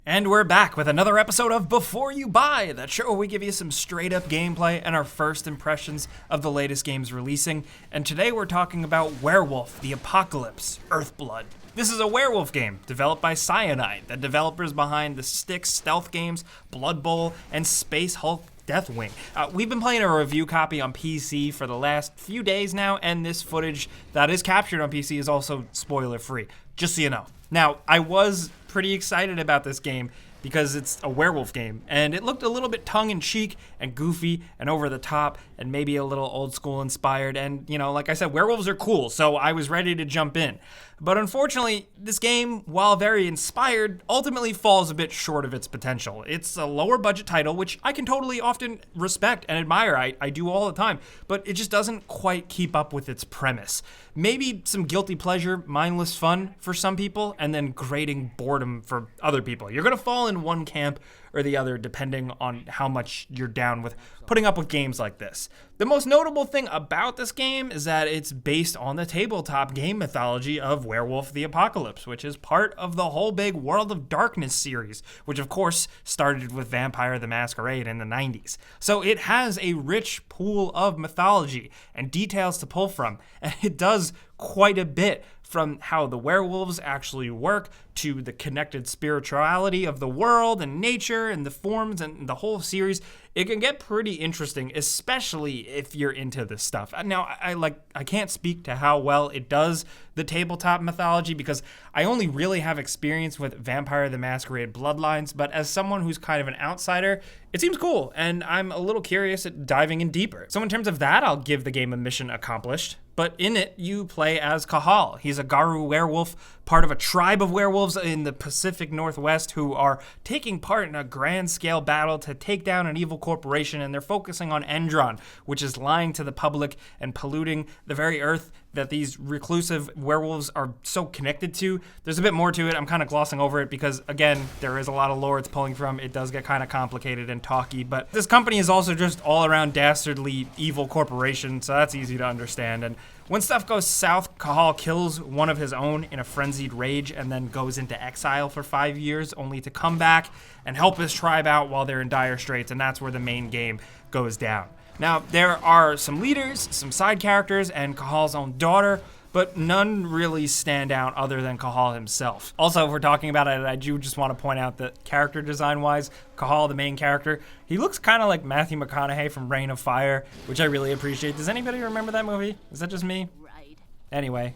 And we're back with another episode of Before You Buy, that show where we give you some straight up gameplay and our first impressions of the latest games releasing. And today we're talking about Werewolf, the Apocalypse, Earthblood. This is a werewolf game developed by Cyanide, the developers behind the Styx stealth games, Blood Bowl, and Space Hulk Deathwing. We've been playing a review copy on PC for the last few days now, and this footage that is captured on PC is also spoiler free, just so you know. Now, I was pretty excited about this game because it's a werewolf game, and it looked a little bit tongue-in-cheek and goofy and over the top and maybe a little old school inspired, and you know, like I said, werewolves are cool, so I was ready to jump in. But unfortunately, this game, while very inspired, ultimately falls a bit short of its potential. It's a lower budget title, which I can totally often respect and admire. I do all the time, but it just doesn't quite keep up with its premise. Maybe some guilty pleasure, mindless fun for some people, and then grating boredom for other people. You're gonna fall in one camp or the other depending on how much you're down with putting up with games like this. The most notable thing about this game is that it's based on the tabletop game mythology of Werewolf the Apocalypse, which is part of the whole big World of Darkness series, which of course started with Vampire the Masquerade in the 90s. So it has a rich pool of mythology and details to pull from, and it does quite a bit, from how the werewolves actually work to the connected spirituality of the world and nature and the forms and the whole series. It can get pretty interesting, especially if you're into this stuff. Now, I can't speak to how well it does the tabletop mythology because I only really have experience with Vampire the Masquerade Bloodlines, but as someone who's kind of an outsider, it seems cool, and I'm a little curious at diving in deeper. So in terms of that, I'll give the game a mission accomplished. But in it, you play as Cahal. He's a Garu werewolf, part of a tribe of werewolves in the Pacific Northwest who are taking part in a grand-scale battle to take down an evil corporation, and they're focusing on Endron, which is lying to the public and polluting the very earth that these reclusive werewolves are so connected to. There's a bit more to it. I'm kind of glossing over it because, again, there is a lot of lore it's pulling from. It does get kind of complicated and talky, but this company is also just all-around dastardly evil corporation, so that's easy to understand. And when stuff goes south, Cahal kills one of his own in a frenzied rage and then goes into exile for 5 years, only to come back and help his tribe out while they're in dire straits, and that's where the main game goes down. Now, there are some leaders, some side characters, and Cahal's own daughter, but none really stand out other than Cahal himself. Also, if we're talking about it, I do just want to point out that character design-wise, Cahal, the main character, he looks kind of like Matthew McConaughey from Reign of Fire, which I really appreciate. Does anybody remember that movie? Is that just me? Right. Anyway,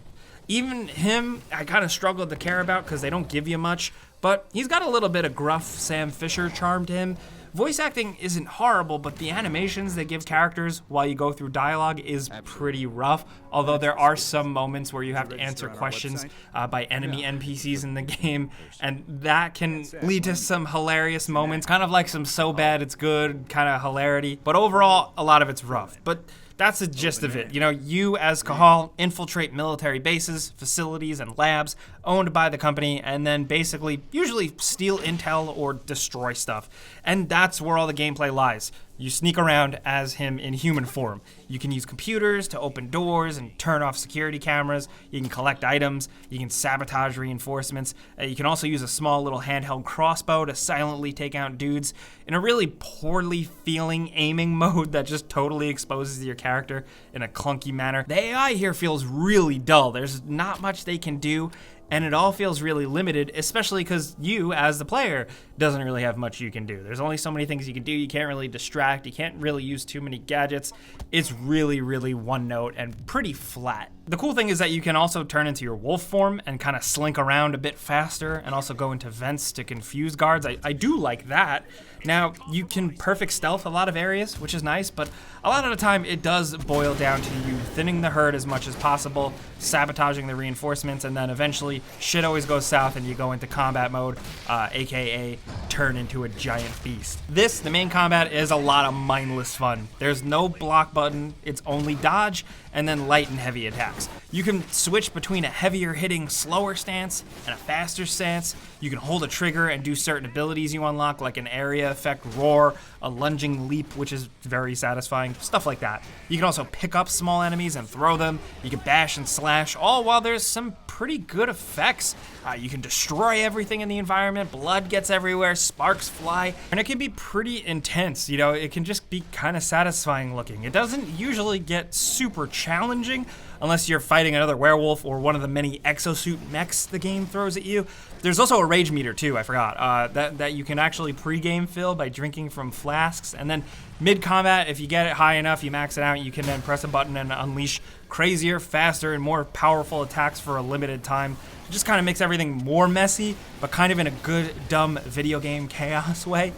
even him, I kind of struggled to care about because they don't give you much, but he's got a little bit of gruff Sam Fisher charm to him. Voice acting isn't horrible, but the animations they give characters while you go through dialogue is pretty rough, although there are some moments where you have to answer questions by enemy NPCs in the game, and that can lead to some hilarious moments, kind of like some so bad it's good kind of hilarity, but overall, a lot of it's rough. But that's the gist of it. You know, you as Cahal infiltrate military bases, facilities, and labs owned by the company, and then basically usually steal intel or destroy stuff. And that's where all the gameplay lies. You sneak around as him in human form. You can use computers to open doors and turn off security cameras. You can collect items. You can sabotage reinforcements. You can also use a small little handheld crossbow to silently take out dudes in a really poorly feeling aiming mode that just totally exposes your character in a clunky manner. The AI here feels really dull. There's not much they can do, and it all feels really limited, especially because you, as the player, doesn't really have much you can do. There's only so many things you can do. You can't really distract. You can't really use too many gadgets. It's really, really one note and pretty flat. The cool thing is that you can also turn into your wolf form and kind of slink around a bit faster and also go into vents to confuse guards. I do like that. Now, you can perfect stealth a lot of areas, which is nice, but a lot of the time it does boil down to you thinning the herd as much as possible, sabotaging the reinforcements, and then eventually shit always goes south and you go into combat mode, aka turn into a giant beast. This, the main combat, is a lot of mindless fun. There's no block button, it's only dodge, and then light and heavy attack. attacks. You can switch between a heavier hitting, slower stance and a faster stance. You can hold a trigger and do certain abilities you unlock, like an area effect roar, a lunging leap, which is very satisfying, stuff like that. You can also pick up small enemies and throw them. You can bash and slash, all while there's some pretty good effects. You can destroy everything in the environment, blood gets everywhere, sparks fly, and it can be pretty intense. You know, it can just be kind of satisfying looking. It doesn't usually get super challenging unless you're fighting another werewolf or one of the many exosuit mechs the game throws at you. There's also a rage meter too, I forgot, that you can actually pre-game fill by drinking from flasks, and then mid-combat, if you get it high enough, you max it out, you can then press a button and unleash crazier, faster, and more powerful attacks for a limited time. It just kind of makes everything more messy, but kind of in a good, dumb video game chaos way.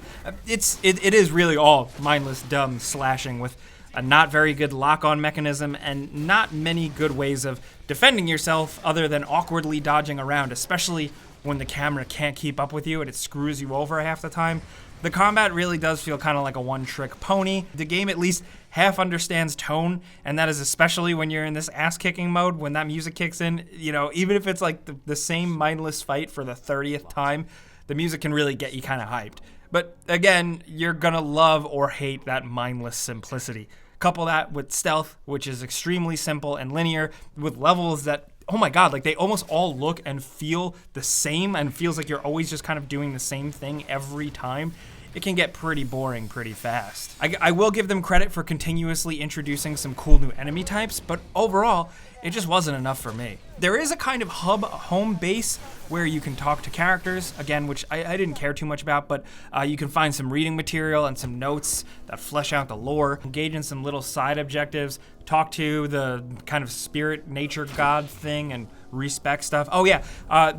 It is really all mindless, dumb slashing with a not very good lock-on mechanism and not many good ways of defending yourself other than awkwardly dodging around, especially when the camera can't keep up with you and it screws you over half the time. The combat really does feel kind of like a one-trick pony. The game at least half understands tone, and that is especially when you're in this ass-kicking mode, when that music kicks in. You know, even if it's like the same mindless fight for the 30th time, the music can really get you kind of hyped. But again, you're gonna love or hate that mindless simplicity. Couple that with stealth, which is extremely simple and linear, with levels that, oh my god, like they almost all look and feel the same and feels like you're always just kind of doing the same thing every time. It can get pretty boring pretty fast. I will give them credit for continuously introducing some cool new enemy types, but overall, it just wasn't enough for me. There is a kind of hub home base where you can talk to characters, again, which I didn't care too much about, but you can find some reading material and some notes that flesh out the lore, engage in some little side objectives, talk to the kind of spirit nature god thing, and respec stuff. Oh yeah,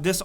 this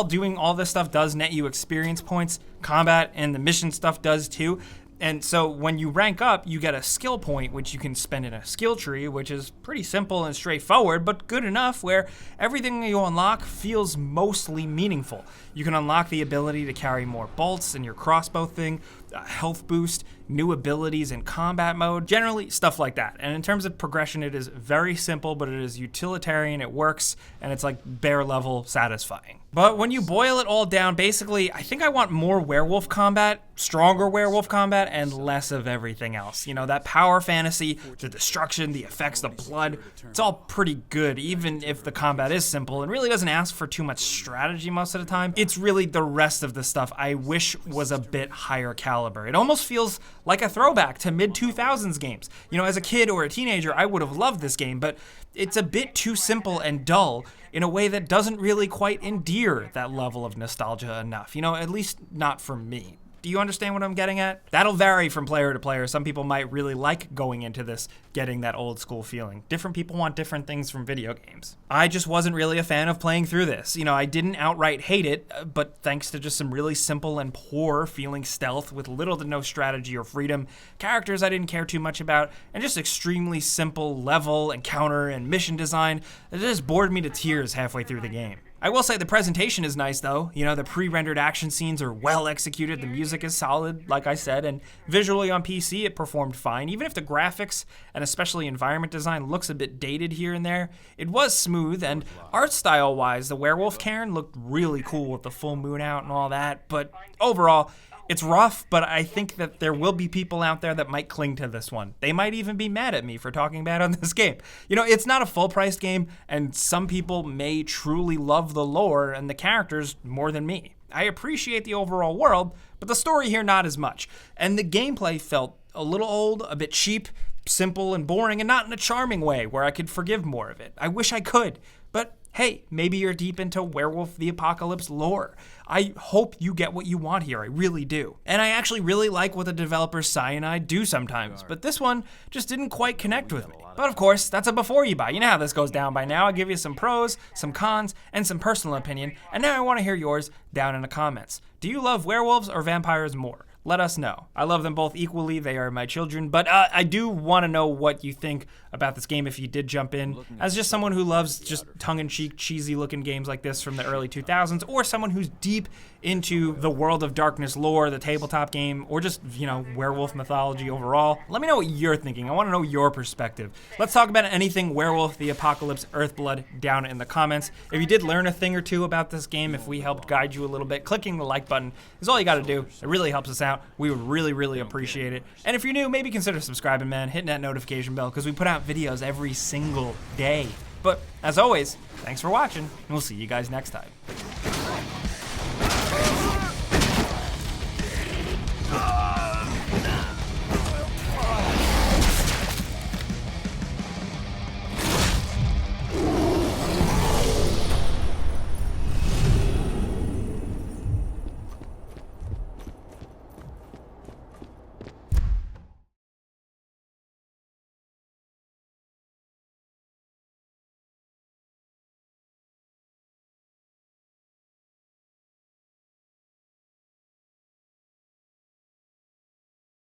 doing all this stuff does net you experience points. Combat and the mission stuff does too. And so when you rank up, you get a skill point, which you can spend in a skill tree, which is pretty simple and straightforward, but good enough where everything you unlock feels mostly meaningful. You can unlock the ability to carry more bolts in your crossbow thing, a health boost, new abilities in combat mode, generally stuff like that. And in terms of progression, it is very simple, but it is utilitarian, it works, and it's like bare level satisfying. But when you boil it all down, basically, I think I want more werewolf combat, stronger werewolf combat, and less of everything else. You know, that power fantasy, the destruction, the effects, the blood, it's all pretty good, even if the combat is simple and really doesn't ask for too much strategy most of the time. It's really the rest of the stuff I wish was a bit higher caliber. It almost feels like a throwback to mid-2000s games. You know, as a kid or a teenager, I would have loved this game, but it's a bit too simple and dull in a way that doesn't really quite endear that level of nostalgia enough. You know, at least not for me. Do you understand what I'm getting at? That'll vary from player to player. Some people might really like going into this getting that old school feeling. Different people want different things from video games. I just wasn't really a fan of playing through this. You know, I didn't outright hate it, but thanks to just some really simple and poor feeling stealth with little to no strategy or freedom, characters I didn't care too much about, and just extremely simple level, encounter, and mission design, it just bored me to tears halfway through the game. I will say the presentation is nice though. You know, the pre-rendered action scenes are well executed, the music is solid, like I said, and visually on PC it performed fine. Even if the graphics and especially environment design looks a bit dated here and there, it was smooth, and art style wise, the werewolf cairn looked really cool with the full moon out and all that, but overall, it's rough, but I think that there will be people out there that might cling to this one. They might even be mad at me for talking bad on this game. You know, it's not a full-priced game, and some people may truly love the lore and the characters more than me. I appreciate the overall world, but the story here not as much. And the gameplay felt a little old, a bit cheap, simple and boring, and not in a charming way where I could forgive more of it. I wish I could, but hey, maybe you're deep into Werewolf the Apocalypse lore. I hope you get what you want here, I really do. And I actually really like what the developers Cyanide do sometimes, but this one just didn't quite connect with me. But of course, that's a before you buy. You know how this goes down by now. I give you some pros, some cons, and some personal opinion, and now I want to hear yours down in the comments. Do you love werewolves or vampires more? let us know. I love them both equally. They are my children, but I do want to know what you think about this game if you did jump in. As just someone who loves just tongue-in-cheek, cheesy-looking games like this from the early 2000s, or someone who's deep into the World of Darkness lore, the tabletop game, or just, you know, werewolf mythology overall. Let me know what you're thinking. I want to know your perspective. Let's talk about anything Werewolf, the Apocalypse, Earthblood down in the comments. If you did learn a thing or two about this game, if we helped guide you a little bit, clicking the like button is all you got to do. It really helps us out. We would really appreciate it. And if you're new, maybe consider subscribing, man. Hitting that notification bell, because we put out videos every single day. But as always, thanks for watching, and we'll see you guys next time.